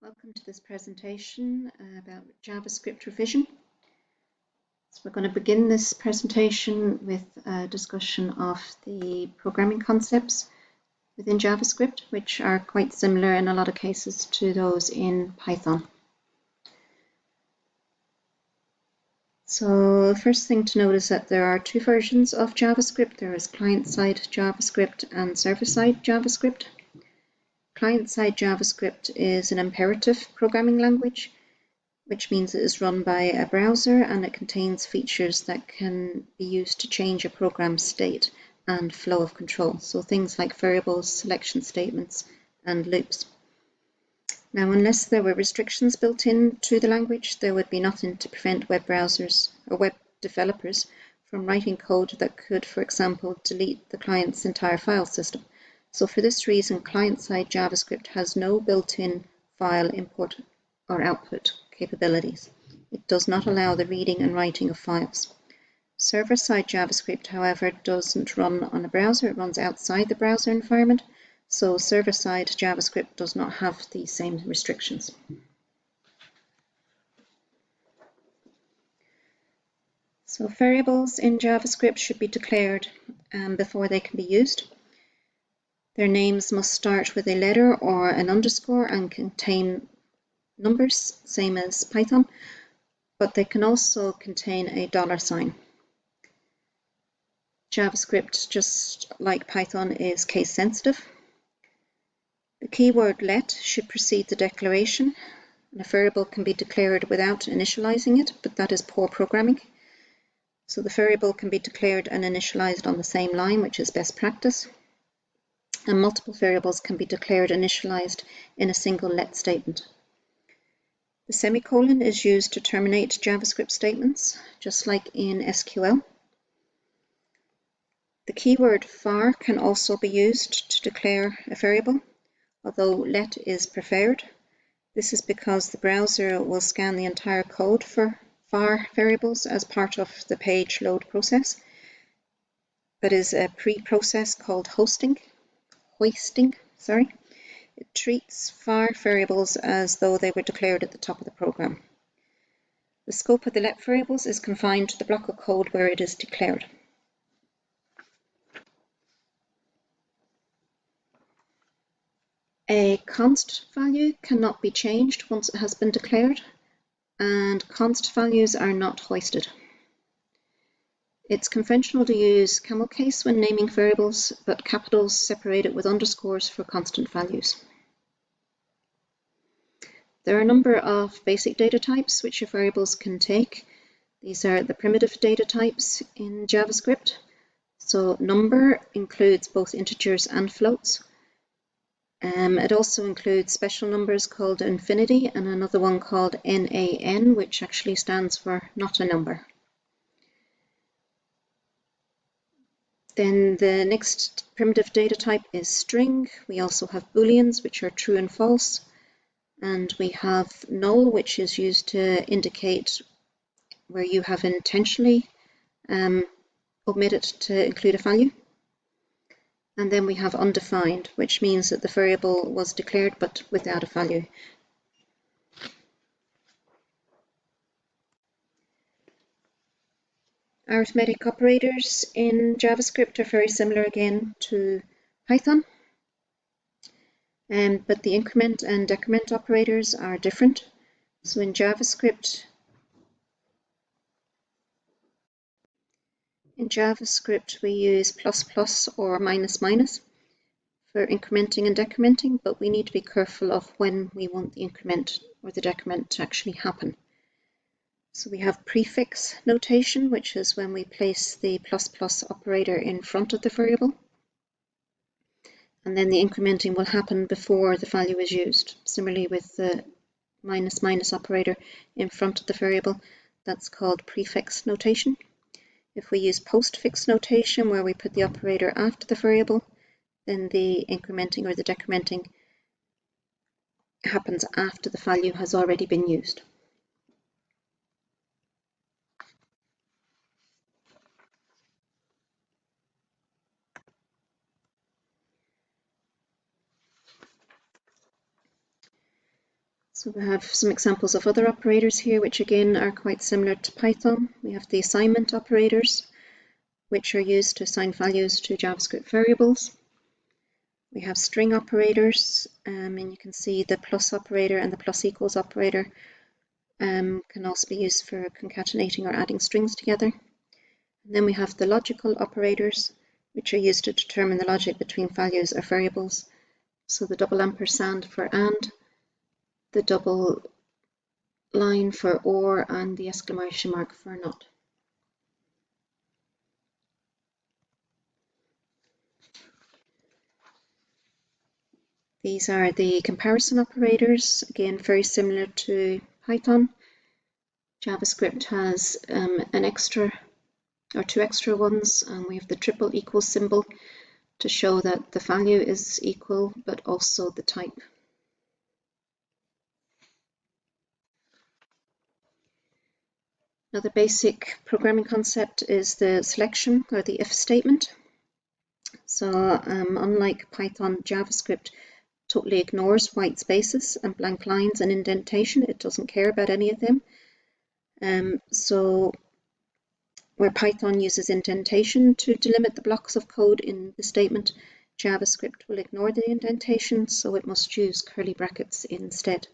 Welcome to this presentation about JavaScript revision. So we're going to begin this presentation with a discussion of the programming concepts within JavaScript, which are quite similar in a lot of cases to those in Python. So the first thing to note is that there are two versions of JavaScript. There is client-side JavaScript and server-side JavaScript. Client-side JavaScript is an imperative programming language, which means it is run by a browser and it contains features that can be used to change a program's state and flow of control. So things like variables, selection statements, and loops. Now, unless there were restrictions built into the language, there would be nothing to prevent web browsers or web developers from writing code that could, for example, delete the client's entire file system. So for this reason, client-side JavaScript has no built-in file import or output capabilities. It does not allow the reading and writing of files. Server-side JavaScript, however, doesn't run on a browser. It runs outside the browser environment. So server-side JavaScript does not have the same restrictions. So variables in JavaScript should be declared before they can be used. Their names must start with a letter or an underscore and contain numbers, same as Python, but they can also contain a $sign. JavaScript, just like Python, is case sensitive. The keyword let should precede the declaration, and a variable can be declared without initializing it, but that is poor programming. So the variable can be declared and initialized on the same line, which is best practice. And multiple variables can be declared and initialized in a single let statement. The semicolon is used to terminate JavaScript statements, just like in SQL. The keyword var can also be used to declare a variable, although let is preferred. This is because the browser will scan the entire code for var variables as part of the page load process. That is a pre-process called hoisting. It treats var variables as though they were declared at the top of the program. The scope of the let variables is confined to the block of code where it is declared. A const value cannot be changed once it has been declared, and const values are not hoisted. It's conventional to use camel case when naming variables, but capitals separated with underscores for constant values. There are a number of basic data types which your variables can take. These are the primitive data types in JavaScript. So number includes both integers and floats. It also includes special numbers called infinity and another one called NaN, which actually stands for not a number. Then the next primitive data type is string. We also have booleans, which are true and false. And we have null, which is used to indicate where you have intentionally omitted to include a value. And then we have undefined, which means that the variable was declared but without a value. Arithmetic operators in JavaScript are very similar again to Python, but the increment and decrement operators are different. So in JavaScript, we use plus or minus for incrementing and decrementing, but we need to be careful of when we want the increment or the decrement to actually happen. So we have prefix notation, which is when we place the plus operator in front of the variable. And then the incrementing will happen before the value is used. Similarly with the minus operator in front of the variable, that's called prefix notation. If we use postfix notation, where we put the operator after the variable, then the incrementing or the decrementing happens after the value has already been used. So we have some examples of other operators here, which again are quite similar to Python. We have the assignment operators, which are used to assign values to JavaScript variables. We have string operators, and you can see the plus operator and the plus equals operator can also be used for concatenating or adding strings together. And then we have the logical operators, which are used to determine the logic between values or variables. So the double ampersand for and, the double line for or, and the exclamation mark for not. These are the comparison operators, again very similar to Python. JavaScript has an extra or two extra ones, and we have the triple equal symbol to show that the value is equal, but also the type. Another basic programming concept is the selection or the if statement. So unlike Python, JavaScript totally ignores white spaces and blank lines and indentation. It doesn't care about any of them. So where Python uses indentation to delimit the blocks of code in the statement, JavaScript will ignore the indentation, so it must use curly brackets instead.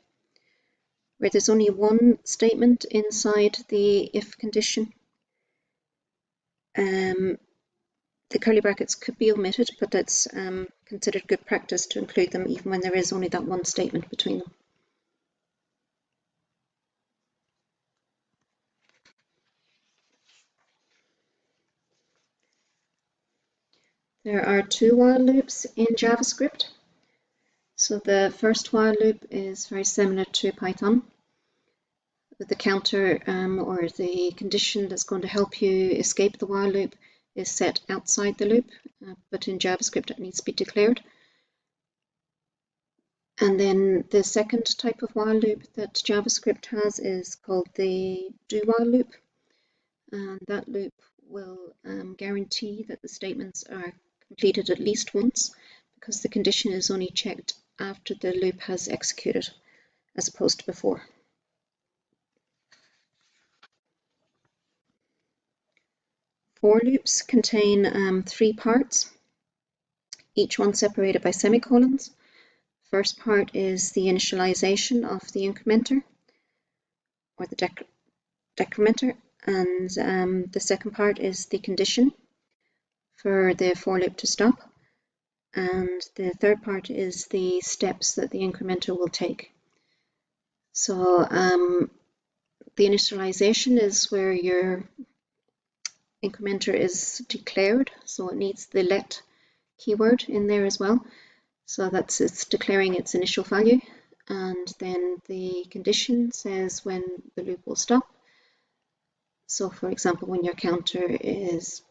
Where there's only one statement inside the if condition, the curly brackets could be omitted, but it's considered good practice to include them even when there is only that one statement between them. There are two while loops in JavaScript. So the first while loop is very similar to Python, with the counter or the condition that's going to help you escape the while loop is set outside the loop, but in JavaScript it needs to be declared. And then the second type of while loop that JavaScript has is called the do while loop, and that loop will guarantee that the statements are completed at least once, because the condition is only checked after the loop has executed as opposed to before. For loops contain three parts, each one separated by semicolons. First part is the initialization of the incrementer or the decrementer, and the second part is the condition for the for loop to stop, and the third part is the steps that the incrementer will take. So the initialization is where your incrementer is declared, so it needs the let keyword in there as well. So that's it's declaring its initial value, and then the condition says when the loop will stop. So for example, when your counter is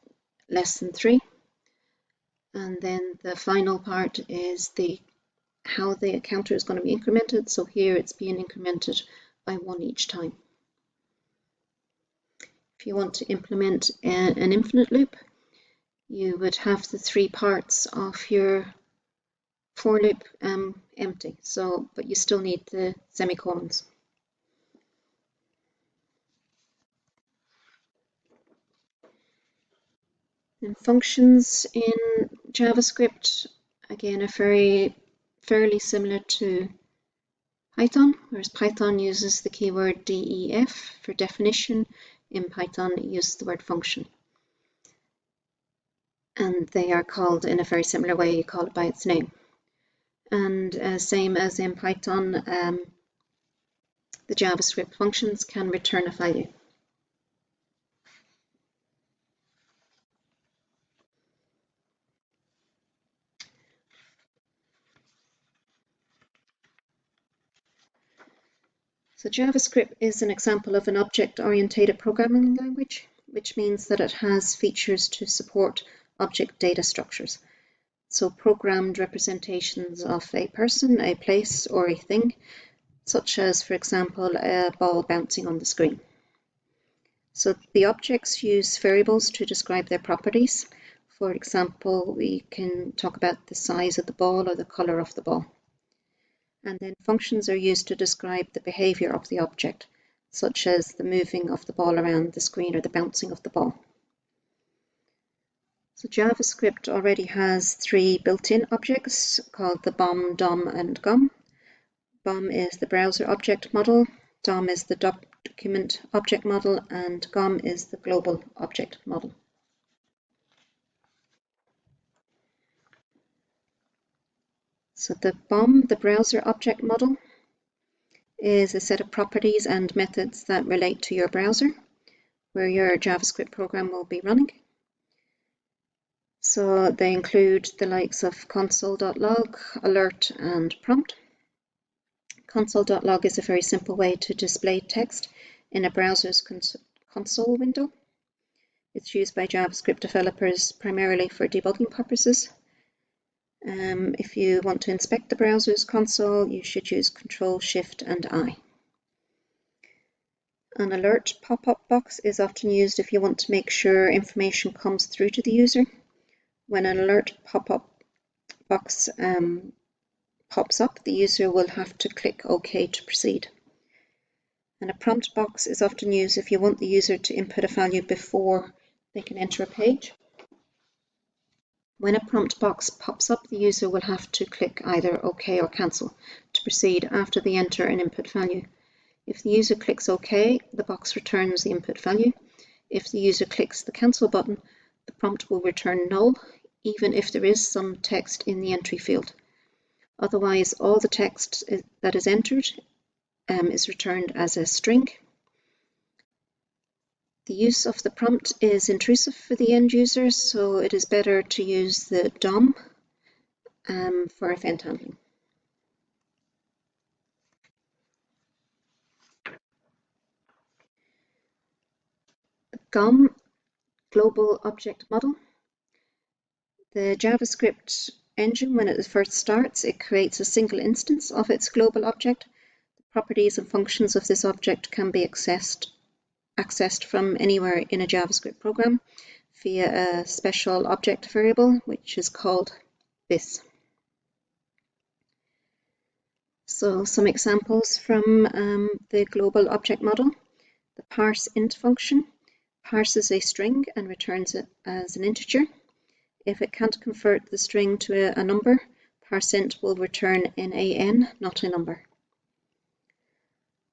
less than 3, and then the final part is how the counter is going to be incremented. So here it's being incremented by 1 each time. If you want to implement an infinite loop, you would have the 3 parts of your for loop empty, but you still need the semicolons. And functions in JavaScript, again, are fairly similar to Python, whereas Python uses the keyword def for definition. In Python, it uses the word function. And they are called in a very similar way, you call it by its name. And same as in Python, the JavaScript functions can return a value. So JavaScript is an example of an object-oriented programming language, which means that it has features to support object data structures. So programmed representations of a person, a place, or a thing, such as, for example, a ball bouncing on the screen. So the objects use variables to describe their properties. For example, we can talk about the size of the ball or the color of the ball. And then functions are used to describe the behavior of the object, such as the moving of the ball around the screen or the bouncing of the ball. So JavaScript already has three built-in objects called the BOM, DOM, and GOM. BOM is the browser object model, DOM is the document object model, and GOM is the global object model. So the BOM, the browser object model, is a set of properties and methods that relate to your browser, where your JavaScript program will be running. So they include the likes of console.log, alert, and prompt. Console.log is a very simple way to display text in a browser's console window. It's used by JavaScript developers primarily for debugging purposes. If you want to inspect the browser's console, you should use Control, Shift, and I. An alert pop-up box is often used if you want to make sure information comes through to the user. When an alert pop-up box pops up, the user will have to click OK to proceed. And a prompt box is often used if you want the user to input a value before they can enter a page. When a prompt box pops up, the user will have to click either OK or Cancel to proceed after they enter an input value. If the user clicks OK, the box returns the input value. If the user clicks the Cancel button, the prompt will return null, even if there is some text in the entry field. Otherwise, all the text that is entered is returned as a string. The use of the prompt is intrusive for the end user, so it is better to use the DOM for event handling. The GOM, Global Object Model. The JavaScript engine, when it first starts, it creates a single instance of its global object. The properties and functions of this object can be accessed from anywhere in a JavaScript program via a special object variable, which is called this. So some examples from the global object model. The parseInt function parses a string and returns it as an integer. If it can't convert the string to a number, parseInt will return NaN, not a number.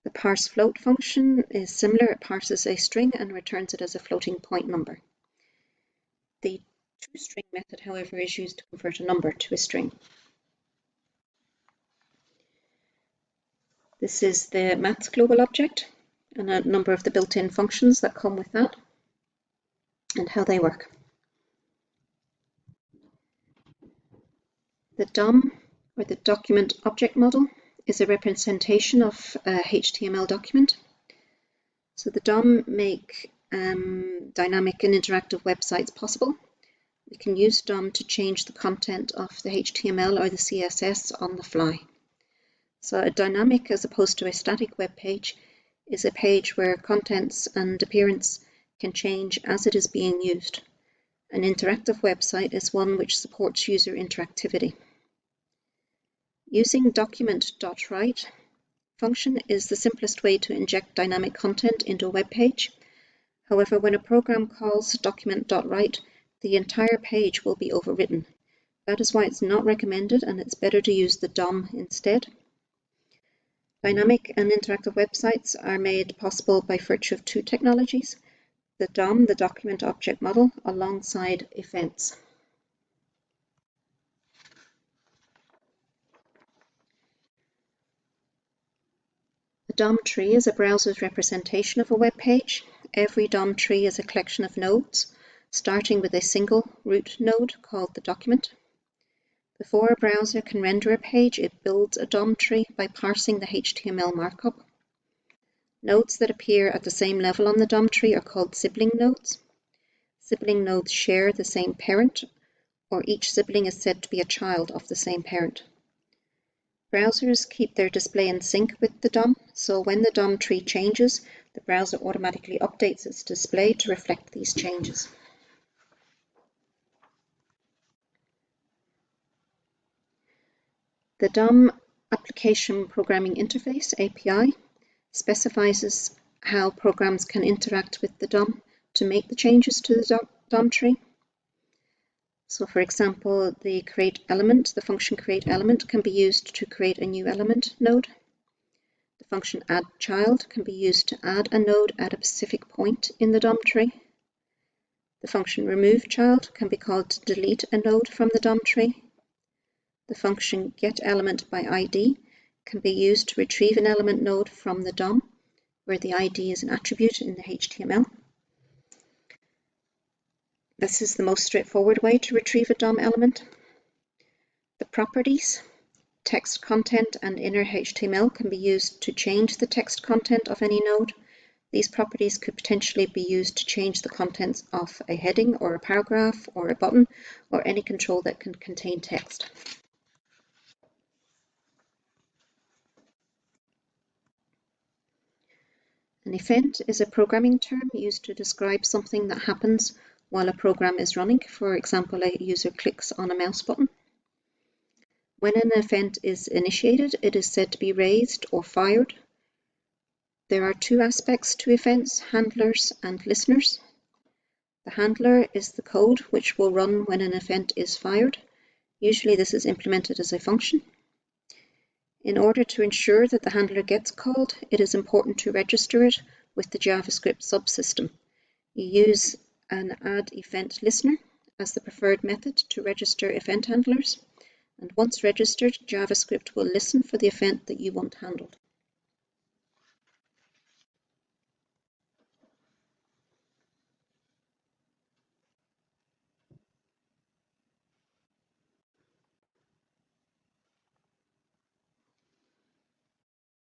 The parseFloat function is similar. It parses a string and returns it as a floating point number. The toString method, however, is used to convert a number to a string. This is the maths global object and a number of the built-in functions that come with that and how they work. The DOM, or the document object model, is a representation of a HTML document. So the DOM make dynamic and interactive websites possible. We can use DOM to change the content of the HTML or the CSS on the fly. So a dynamic, as opposed to a static web page, is a page where contents and appearance can change as it is being used. An interactive website is one which supports user interactivity. Using document.write function is the simplest way to inject dynamic content into a web page. However, when a program calls document.write, the entire page will be overwritten. That is why it's not recommended, and it's better to use the DOM instead. Dynamic and interactive websites are made possible by virtue of two technologies: the DOM, the document object model, alongside events. A DOM tree is a browser's representation of a web page. Every DOM tree is a collection of nodes, starting with a single root node called the document. Before a browser can render a page, it builds a DOM tree by parsing the HTML markup. Nodes that appear at the same level on the DOM tree are called sibling nodes. Sibling nodes share the same parent, or each sibling is said to be a child of the same parent. Browsers keep their display in sync with the DOM, so when the DOM tree changes, the browser automatically updates its display to reflect these changes. The DOM Application Programming Interface, API, specifies how programs can interact with the DOM to make the changes to the DOM tree. So for example, the create element, the function create element can be used to create a new element node. The function add child can be used to add a node at a specific point in the DOM tree. The function remove child can be called to delete a node from the DOM tree. The function getElementById can be used to retrieve an element node from the DOM, where the ID is an attribute in the HTML. This is the most straightforward way to retrieve a DOM element. The properties, text content and inner HTML can be used to change the text content of any node. These properties could potentially be used to change the contents of a heading or a paragraph or a button or any control that can contain text. An event is a programming term used to describe something that happens while a program is running. For example, a user clicks on a mouse button. When an event is initiated, it is said to be raised or fired. There are two aspects to events, handlers and listeners. The handler is the code which will run when an event is fired. Usually this is implemented as a function. In order to ensure that the handler gets called, it is important to register it with the JavaScript subsystem. You use an add event listener as the preferred method to register event handlers, and once registered, JavaScript will listen for the event that you want handled.